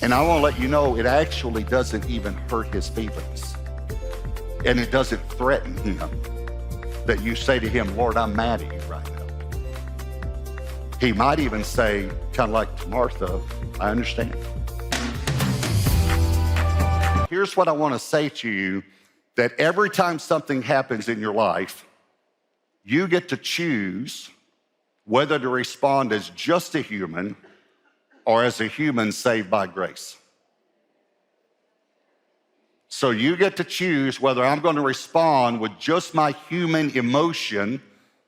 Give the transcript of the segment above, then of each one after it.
And I want to let you know, it actually doesn't even hurt his feelings. And it doesn't threaten him that you say to him, Lord, I'm mad at you right now. He might even say, kind of like Martha, I understand. Here's what I want to say to you, that every time something happens in your life, you get to choose whether to respond as just a human or as a human saved by grace. So you get to choose whether I'm going to respond with just my human emotion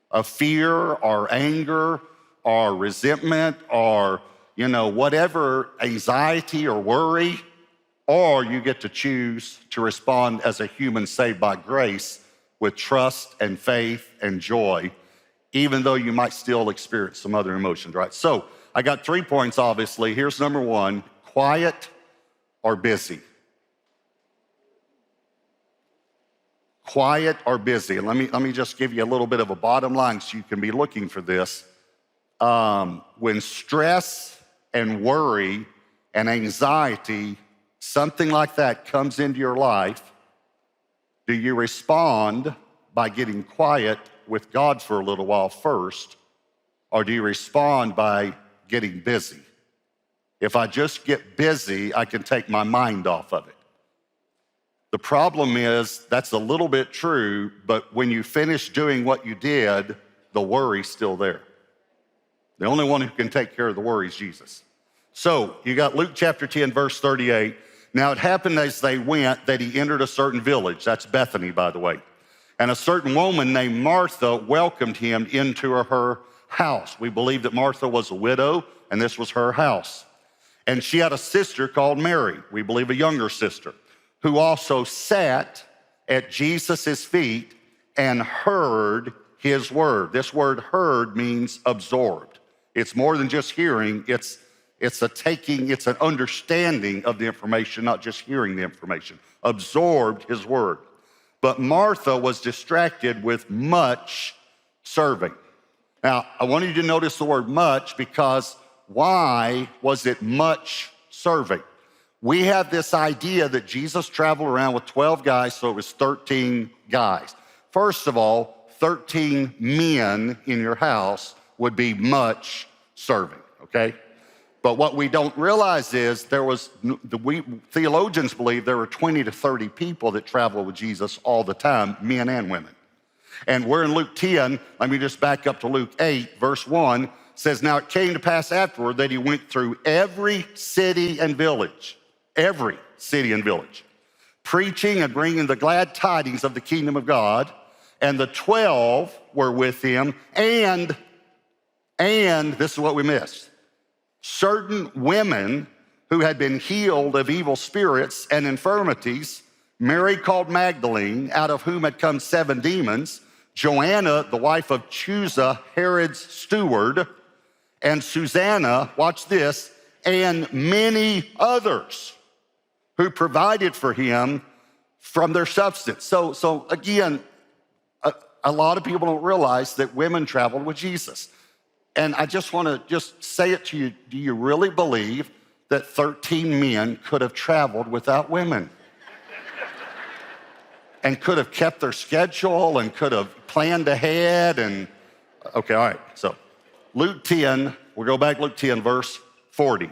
of fear or anger or resentment or, whatever, anxiety or worry, or you get to choose to respond as a human saved by grace with trust and faith and joy, even though you might still experience some other emotions, right? So I got 3 points, obviously. Here's number one: quiet or busy. Quiet or busy. And let me just give you a little bit of a bottom line so you can be looking for this. When stress and worry and anxiety, something like that comes into your life, do you respond by getting quiet with God for a little while first, or do you respond by getting busy? If I just get busy, I can take my mind off of it. The problem is, that's a little bit true, but when you finish doing what you did, the worry's still there. The only one who can take care of the worry is Jesus. So you got Luke chapter 10, verse 38. Now it happened as they went that he entered a certain village. That's Bethany, by the way. And a certain woman named Martha welcomed him into her house. We believe that Martha was a widow, and this was her house. And she had a sister called Mary, we believe a younger sister, who also sat at Jesus' feet and heard his word. This word heard means absorbed. It's more than just hearing, it's an understanding of the information, not just hearing the information. Absorbed his word. But Martha was distracted with much serving. Now, I want you to notice the word much, because why was it much serving? We have this idea that Jesus traveled around with 12 guys, so it was 13 guys. First of all, 13 men in your house would be much serving, okay? But what we don't realize is theologians believe there were 20 to 30 people that traveled with Jesus all the time, men and women. And we're in Luke 10, let me just back up to Luke 8, verse 1, says, now it came to pass afterward that he went through every city and village, preaching and bringing the glad tidings of the kingdom of God. And the 12 were with him, and this is what we missed, certain women who had been healed of evil spirits and infirmities, Mary called Magdalene, out of whom had come 7 demons, Joanna, the wife of Chuza, Herod's steward, and Susanna, watch this, and many others who provided for him from their substance. So again, a lot of people don't realize that women traveled with Jesus. And I just want to just say it to you. Do you really believe that 13 men could have traveled without women? And could have kept their schedule and could have planned ahead okay, all right. So Luke 10, we'll go back Luke 10, verse 40.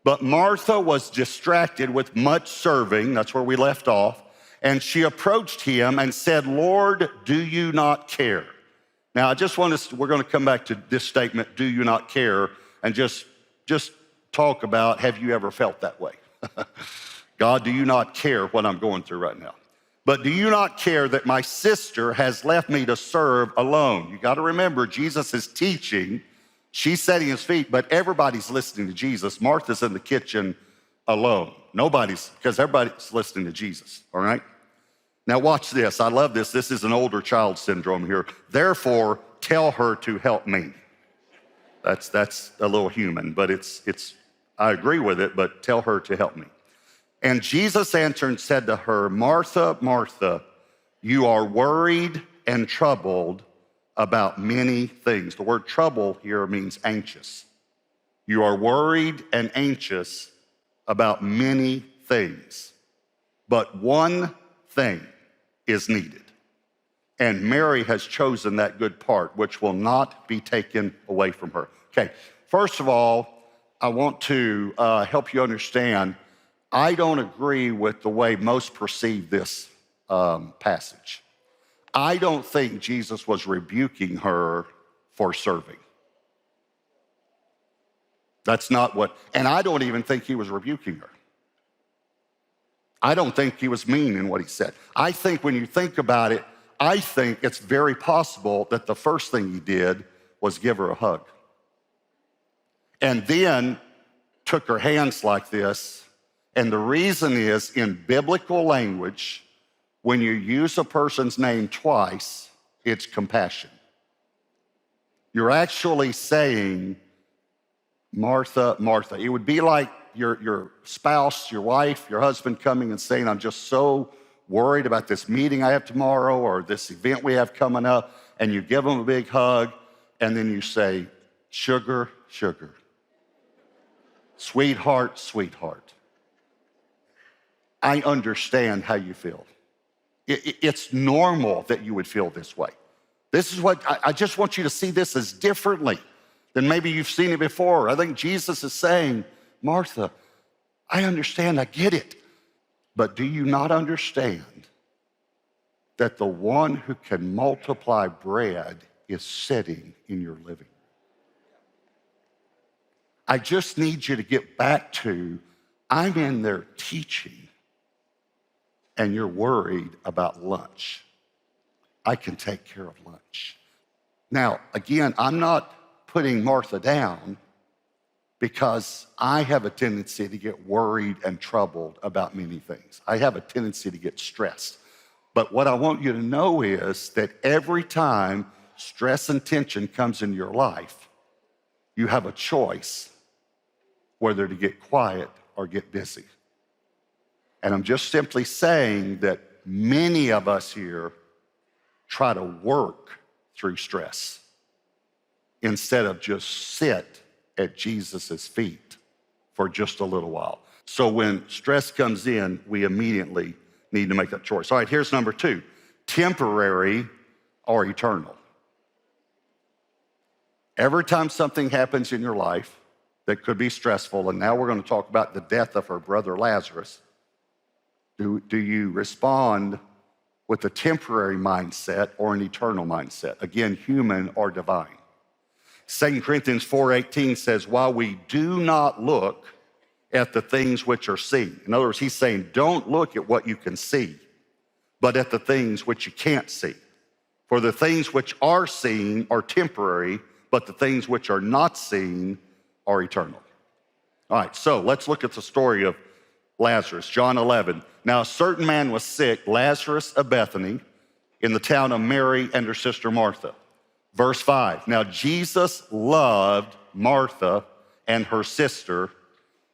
But Martha was distracted with much serving, that's where we left off, and she approached him and said, Lord, do you not care? Now, we're going to come back to this statement, do you not care, and just talk about, have you ever felt that way? God, do you not care what I'm going through right now? But do you not care that my sister has left me to serve alone? You got to remember, Jesus is teaching. She's setting his feet, but everybody's listening to Jesus. Martha's in the kitchen alone. Because everybody's listening to Jesus, all right? Now watch this. I love this. This is an older child syndrome here. Therefore, tell her to help me. That's a little human, but I agree with it, but tell her to help me. And Jesus answered and said to her, Martha, Martha, you are worried and troubled about many things. The word trouble here means anxious. You are worried and anxious about many things, but one thing is needed. And Mary has chosen that good part, which will not be taken away from her. Okay, first of all, I want to help you understand, I don't agree with the way most perceive this passage. I don't think Jesus was rebuking her for serving. That's not what, and I don't even think he was rebuking her. I don't think he was mean in what he said. I think when you think about it, I think it's very possible that the first thing he did was give her a hug. And then took her hands like this. And the reason is, in biblical language, when you use a person's name twice, it's compassion. You're actually saying, Martha, Martha. It would be like your spouse, your wife, your husband coming and saying, I'm just so worried about this meeting I have tomorrow or this event we have coming up, and you give them a big hug, and then you say, sugar, sugar. Sweetheart, sweetheart. I understand how you feel. It's normal that you would feel this way. This is what, I just want you to see this as differently than maybe you've seen it before. I think Jesus is saying, Martha, I understand, I get it. But do you not understand that the one who can multiply bread is sitting in your living room? I just need you to get back to, I'm in there teaching and you're worried about lunch. I can take care of lunch. Now, again, I'm not putting Martha down because I have a tendency to get worried and troubled about many things. I have a tendency to get stressed. But what I want you to know is that every time stress and tension comes into your life, you have a choice whether to get quiet or get busy. And I'm just simply saying that many of us here try to work through stress instead of just sit at Jesus's feet for just a little while. So when stress comes in, we immediately need to make that choice. All right, here's number 2, temporary or eternal. Every time something happens in your life that could be stressful, and now we're going to talk about the death of her brother Lazarus, do you respond with a temporary mindset or an eternal mindset? Again, human or divine. 2 Corinthians 4:18 says, while we do not look at the things which are seen. In other words, he's saying, don't look at what you can see, but at the things which you can't see. For the things which are seen are temporary, but the things which are not seen are eternal. All right, so let's look at the story of Lazarus, John 11. Now, a certain man was sick, Lazarus of Bethany, in the town of Mary and her sister Martha. Verse 5, now Jesus loved Martha and her sister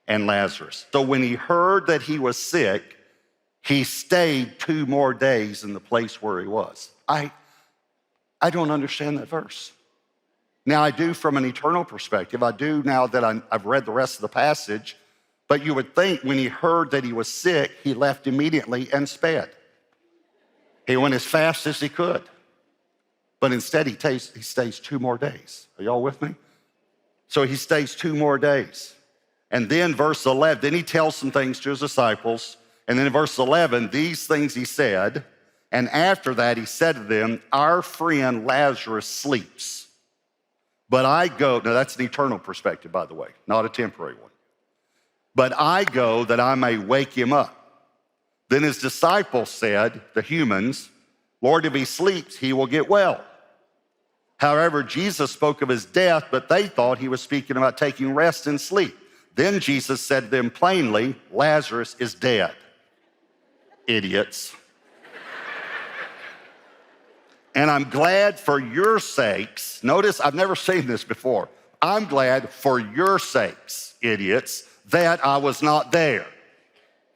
and Lazarus. So when he heard that he was sick, he stayed 2 more days in the place where he was. I don't understand that verse. Now, I do from an eternal perspective. I do now that I've read the rest of the passage. But you would think when he heard that he was sick, he left immediately and sped. He went as fast as he could. But instead, he stays 2 more days. Are y'all with me? So he stays 2 more days. And then verse 11, then he tells some things to his disciples. And then in verse 11, these things he said. And after that, he said to them, our friend Lazarus sleeps. But I go, now that's an eternal perspective, by the way, not a temporary one. But I go that I may wake him up. Then his disciples said, the humans, Lord, if he sleeps, he will get well. However, Jesus spoke of his death, but they thought he was speaking about taking rest and sleep. Then Jesus said to them plainly, Lazarus is dead. Idiots. And I'm glad for your sakes. Notice, I've never seen this before. I'm glad for your sakes, idiots, that I was not there,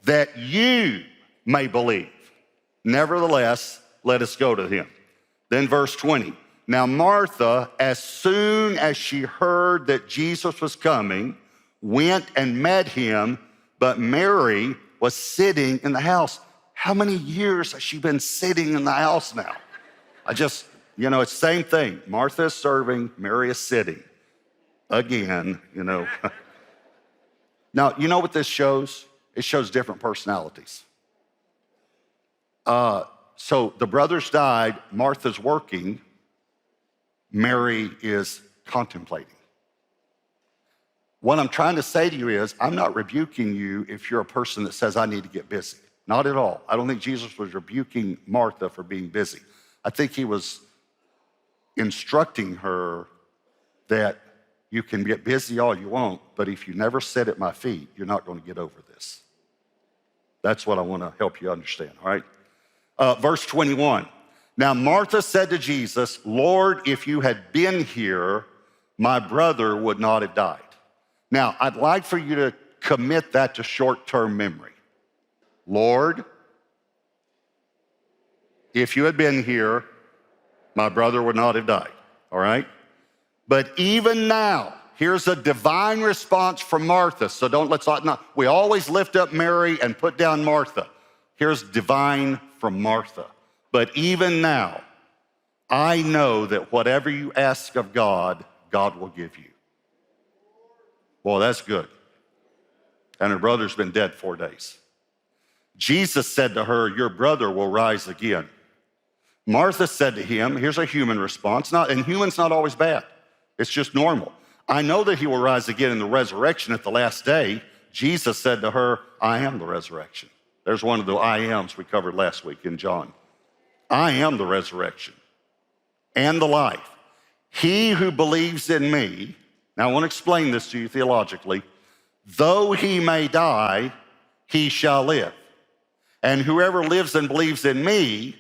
that you may believe. Nevertheless, let us go to him. Then verse 20. Now Martha, as soon as she heard that Jesus was coming, went and met him, but Mary was sitting in the house. How many years has she been sitting in the house now? It's the same thing. Martha is serving, Mary is sitting. Again. Now, you know what this shows? It shows different personalities. So the brothers died, Martha's working, Mary is contemplating. What I'm trying to say to you is, I'm not rebuking you if you're a person that says, I need to get busy. Not at all. I don't think Jesus was rebuking Martha for being busy. I think he was instructing her that you can get busy all you want, but if you never sit at my feet, you're not going to get over this. That's what I want to help you understand, all right? Verse 21. Now Martha said to Jesus, Lord, if you had been here, my brother would not have died. Now, I'd like for you to commit that to short-term memory. Lord, if you had been here, my brother would not have died, all right? But even now, here's a divine response from Martha. So we always lift up Mary and put down Martha. Here's divine from Martha. But even now, I know that whatever you ask of God, God will give you. Well, that's good. And her brother's been dead 4 days. Jesus said to her, your brother will rise again. Martha said to him, here's a human response, and human's not always bad. It's just normal. I know that he will rise again in the resurrection at the last day. Jesus said to her, I am the resurrection. There's one of the I ams we covered last week in John. I am the resurrection and the life. He who believes in me, now I want to explain this to you theologically, though he may die, he shall live. And whoever lives and believes in me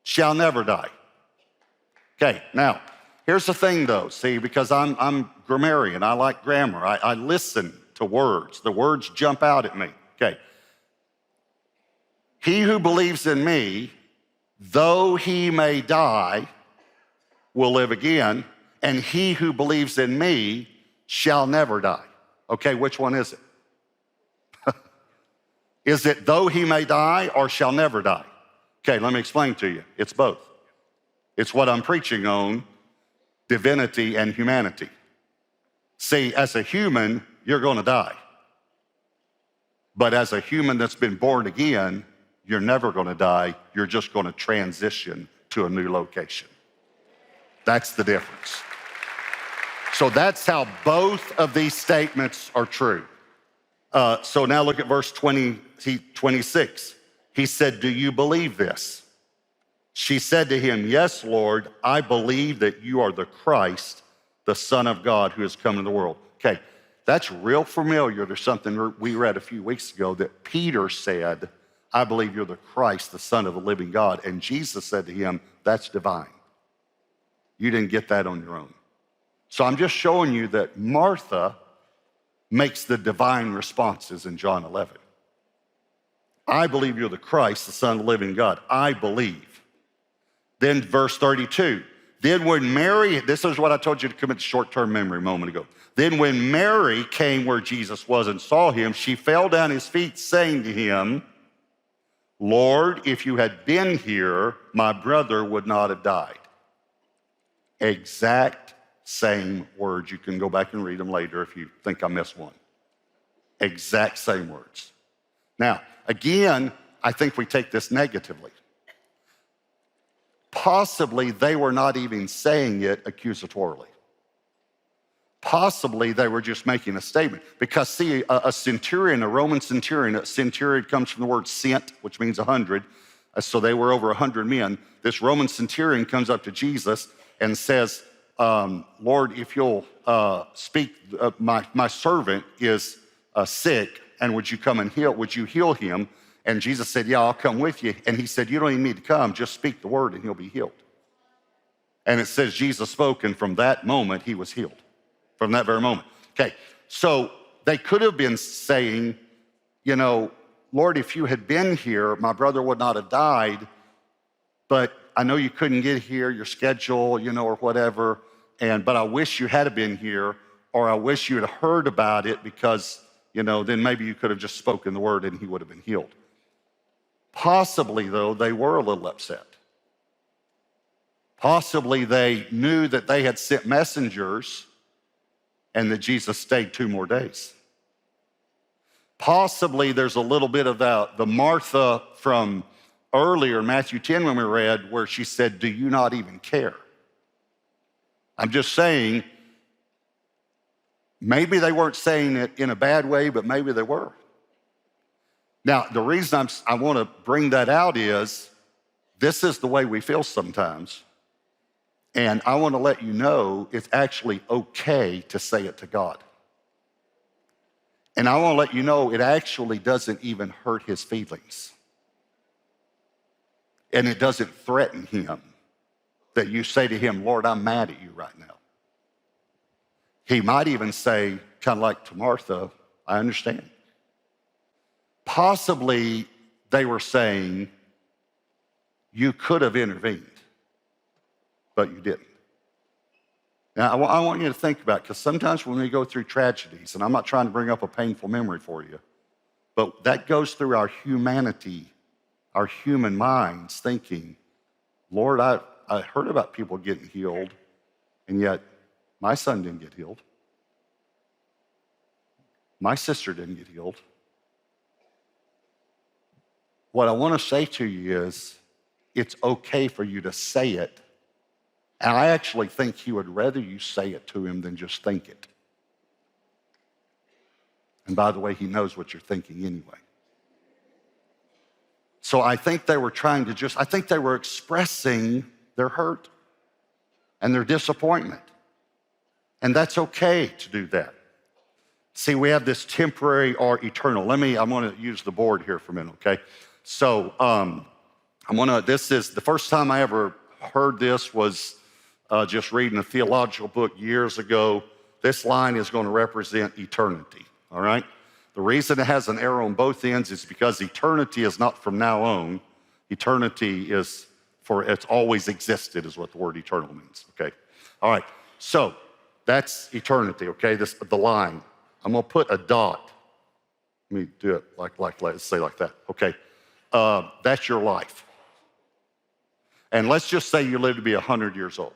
shall never die. Okay, now, here's the thing though, see, because I'm grammarian, I like grammar. I listen to words. The words jump out at me. Okay. He who believes in me, though he may die, will live again, and he who believes in me shall never die. Okay, which one is it? Is it though he may die or shall never die? Okay, let me explain to you. It's both. It's what I'm preaching on, divinity and humanity. See, as a human, you're going to die. But as a human that's been born again, you're never going to die. You're just going to transition to a new location. That's the difference. So that's how both of these statements are true. So now look at verse 26. He said, do you believe this? She said to him, yes, Lord, I believe that you are the Christ, the Son of God who has come into the world. Okay, that's real familiar to something we read a few weeks ago that Peter said, I believe you're the Christ, the Son of the living God. And Jesus said to him, that's divine. You didn't get that on your own. So I'm just showing you that Martha makes the divine responses in John 11. I believe you're the Christ, the Son of the living God. I believe. Then verse 32, then when Mary, this is what I told you to commit to short-term memory a moment ago. Then when Mary came where Jesus was and saw him, she fell down at his feet saying to him, Lord, if you had been here, my brother would not have died. Exact same words. You can go back and read them later if you think I missed one. Exact same words. Now, again, I think we take this negatively. Possibly they were not even saying it accusatorily. Possibly they were just making a statement. Because see, a centurion, a Roman centurion, a centurion comes from the word cent, which means 100. So they were over 100 men. This Roman centurion comes up to Jesus and says, Lord, if you'll speak, my servant is sick, and would you heal him? And Jesus said, yeah, I'll come with you. And he said, you don't even need to come, just speak the word and he'll be healed. And it says Jesus spoke, and from that moment he was healed. From that very moment. Okay, so they could have been saying, Lord, if you had been here, my brother would not have died, but I know you couldn't get here, your schedule, or whatever, but I wish you had been here, or I wish you had heard about it because, then maybe you could have just spoken the word and he would have been healed. Possibly, though, they were a little upset. Possibly they knew that they had sent messengers and that Jesus stayed 2 more days. Possibly there's a little bit of the Martha from earlier, Matthew 10 when we read, where she said, do you not even care? I'm just saying, maybe they weren't saying it in a bad way, but maybe they were. Now, the reason I want to bring that out is this is the way we feel sometimes. And I want to let you know it's actually okay to say it to God. And I want to let you know it actually doesn't even hurt his feelings. And it doesn't threaten him that you say to him, Lord, I'm mad at you right now. He might even say, kind of like to Martha, I understand. Possibly they were saying, you could have intervened, but you didn't. Now, I want you to think about it, because sometimes when we go through tragedies, and I'm not trying to bring up a painful memory for you, but that goes through our humanity, our human minds thinking, Lord, I heard about people getting healed, and yet my son didn't get healed. My sister didn't get healed. What I want to say to you is, it's okay for you to say it. And I actually think he would rather you say it to him than just think it. And by the way, he knows what you're thinking anyway. So I think they were trying to I think they were expressing their hurt and their disappointment. And that's okay to do that. See, we have this temporary or eternal. I'm gonna use the board here for a minute, okay? So this is, the first time I ever heard this was just reading a theological book years ago. This line is going to represent eternity, all right? The reason it has an arrow on both ends is because eternity is not from now on. Eternity is it's always existed is what the word eternal means, okay? All right, so that's eternity, okay? The line. I'm going to put a dot. Let me do it let's say like that, okay? That's your life. And let's just say you live to be 100 years old.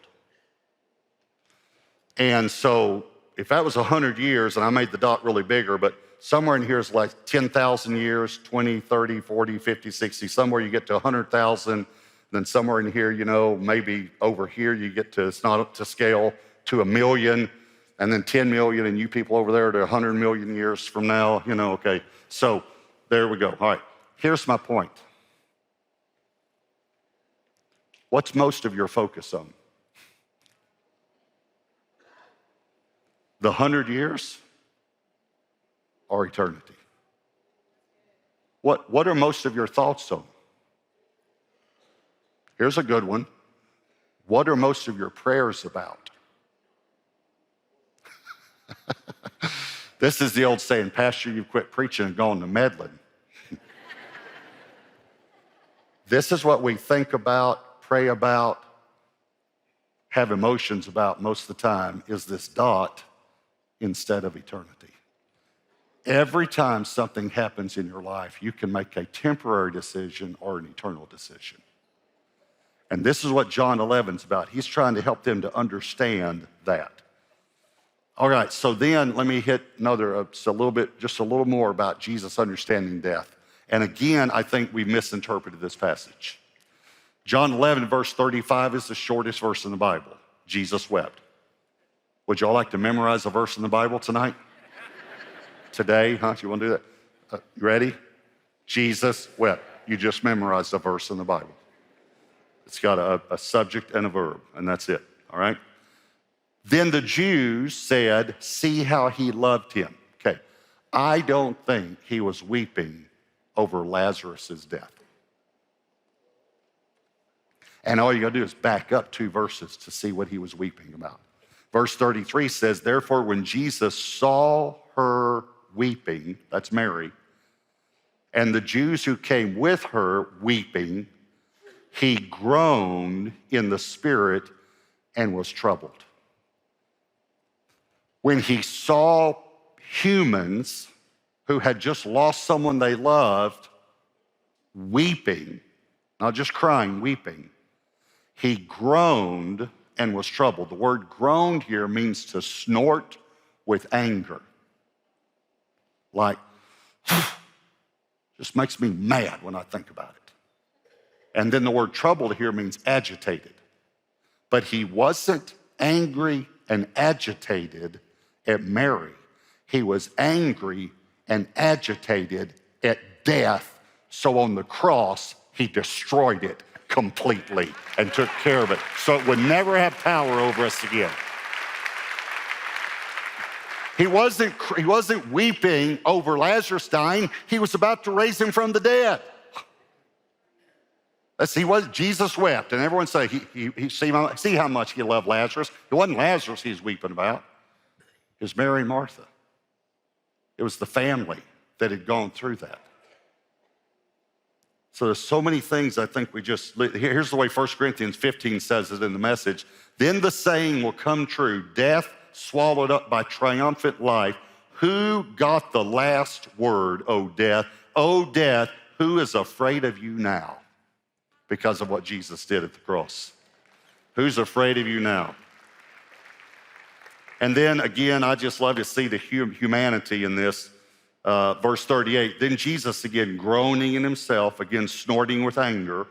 And so if that was 100 years, and I made the dot really bigger, but somewhere in here is like 10,000 years, 20, 30, 40, 50, 60, somewhere you get to 100,000, then somewhere in here, maybe over here you get to, it's not up to scale, to 1 million, and then 10 million, and you people over there to 100 million years from now, okay. So there we go. All right, here's my point. What's most of your focus on? The 100 years or eternity? What are most of your thoughts on? Here's a good one. What are most of your prayers about? This is the old saying, Pastor, you've quit preaching and gone to meddling. This is what we think about, pray about, have emotions about most of the time, is this dot instead of eternity. Every time something happens in your life, you can make a temporary decision or an eternal decision. And this is what John 11's about. He's trying to help them to understand that. All right, so then let me hit just a little more about Jesus understanding death. And again, I think we misinterpreted this passage. John 11, verse 35 is the shortest verse in the Bible. Jesus wept. Would y'all like to memorize a verse in the Bible tonight? Today, huh? You want to do that? You ready? Jesus wept. You just memorized a verse in the Bible. It's got a subject and a verb, and that's it, all right? Then the Jews said, see how he loved him. Okay, I don't think he was weeping over Lazarus' death. And all you gotta do is back up 2 verses to see what he was weeping about. Verse 33 says, therefore, when Jesus saw her weeping, that's Mary, and the Jews who came with her weeping, he groaned in the spirit and was troubled. When he saw humans, who had just lost someone they loved, weeping, not just crying, weeping, he groaned and was troubled. The word groaned here means to snort with anger. Like, just makes me mad when I think about it. And then the word troubled here means agitated. But he wasn't angry and agitated at Mary. He was angry and agitated at death. So on the cross, he destroyed it completely and took care of it so it would never have power over us again. He wasn't weeping over Lazarus dying. He was about to raise him from the dead. Jesus wept, and everyone say, see how much he loved Lazarus. It wasn't Lazarus he was weeping about. It was Mary and Martha. It was the family that had gone through that. So there's so many things I think here's the way 1 Corinthians 15 says it in the Message. Then the saying will come true, death swallowed up by triumphant life. Who got the last word, O death? O death, who is afraid of you now? Because of what Jesus did at the cross. Who's afraid of you now? And then again, I just love to see the humanity in this. Verse 38, then Jesus, again groaning in himself, again snorting with anger,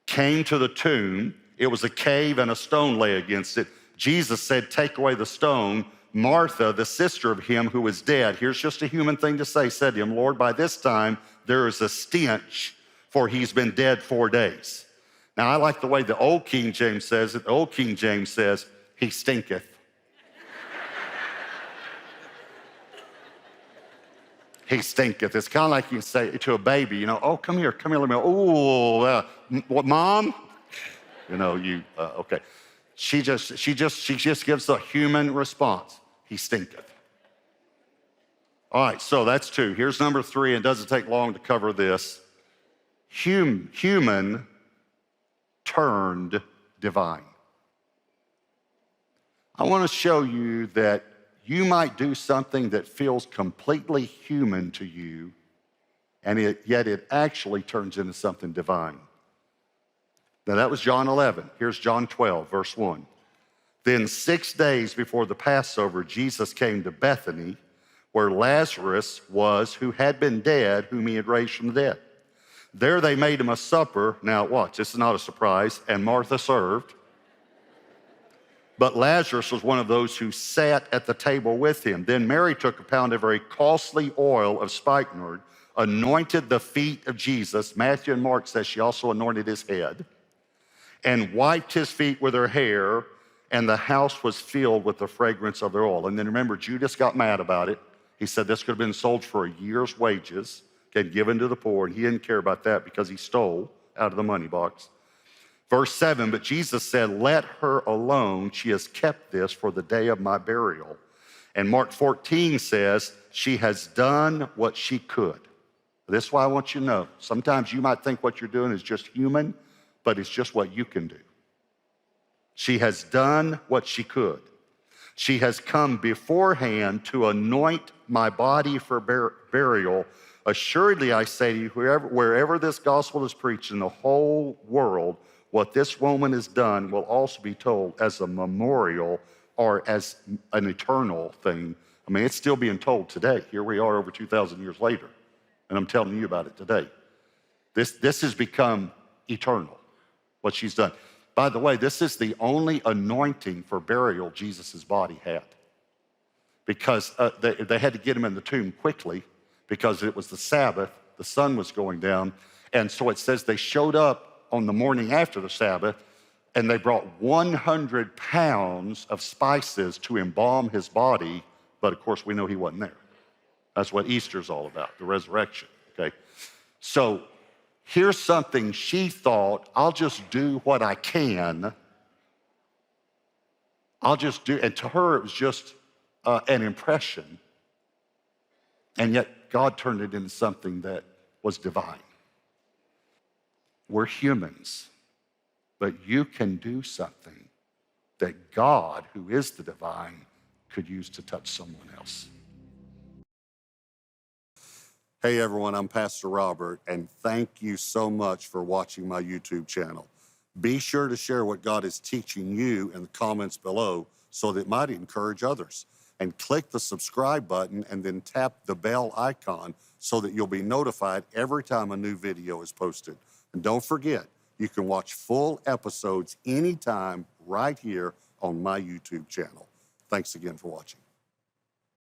came to the tomb. It was a cave and a stone lay against it. Jesus said, take away the stone. Martha, the sister of him who was dead, here's just a human thing to say, said to him, Lord, by this time there is a stench, for he's been dead 4 days. Now, I like the way the old King James says it. The old King James says, he stinketh. He stinketh. It's kind of like you say to a baby, oh, come here, let me, oh, what, Mom? Okay. She just gives a human response. He stinketh. All right, so that's 2. Here's number 3, and it doesn't take long to cover this. Human turned divine. I want to show you that you might do something that feels completely human to you, and yet it actually turns into something divine. Now that was John 11. Here's John 12, verse 1. Then 6 days before the Passover, Jesus came to Bethany, where Lazarus was, who had been dead, whom he had raised from the dead. There they made him a supper. Now watch, this is not a surprise. And Martha served. But Lazarus was one of those who sat at the table with him. Then Mary took a pound of very costly oil of spikenard, anointed the feet of Jesus. Matthew and Mark says she also anointed his head, and wiped his feet with her hair, and the house was filled with the fragrance of their oil. And then remember, Judas got mad about it. He said this could have been sold for a year's wages, given to the poor, and he didn't care about that because he stole out of the money box. Verse 7, but Jesus said, let her alone. She has kept this for the day of my burial. And Mark 14 says, she has done what she could. This is why I want you to know. Sometimes you might think what you're doing is just human, but it's just what you can do. She has done what she could. She has come beforehand to anoint my body for burial. Assuredly, I say to you, wherever this gospel is preached in the whole world, what this woman has done will also be told as a memorial or as an eternal thing. I mean, it's still being told today. Here we are over 2,000 years later, and I'm telling you about it today. This has become eternal, what she's done. By the way, this is the only anointing for burial Jesus' body had, because they had to get him in the tomb quickly because it was the Sabbath, the sun was going down, and so it says they showed up on the morning after the Sabbath, and they brought 100 pounds of spices to embalm his body, but of course we know he wasn't there. That's what Easter's all about, the resurrection, okay? So here's something she thought, I'll just do what I can. I'll just do, and to her it was just an impression, and yet God turned it into something that was divine. We're humans, but you can do something that God, who is the divine, could use to touch someone else. Hey everyone, I'm Pastor Robert, and thank you so much for watching my YouTube channel. Be sure to share what God is teaching you in the comments below so that it might encourage others. And click the subscribe button and then tap the bell icon so that you'll be notified every time a new video is posted. And don't forget, you can watch full episodes anytime right here on my YouTube channel. Thanks again for watching.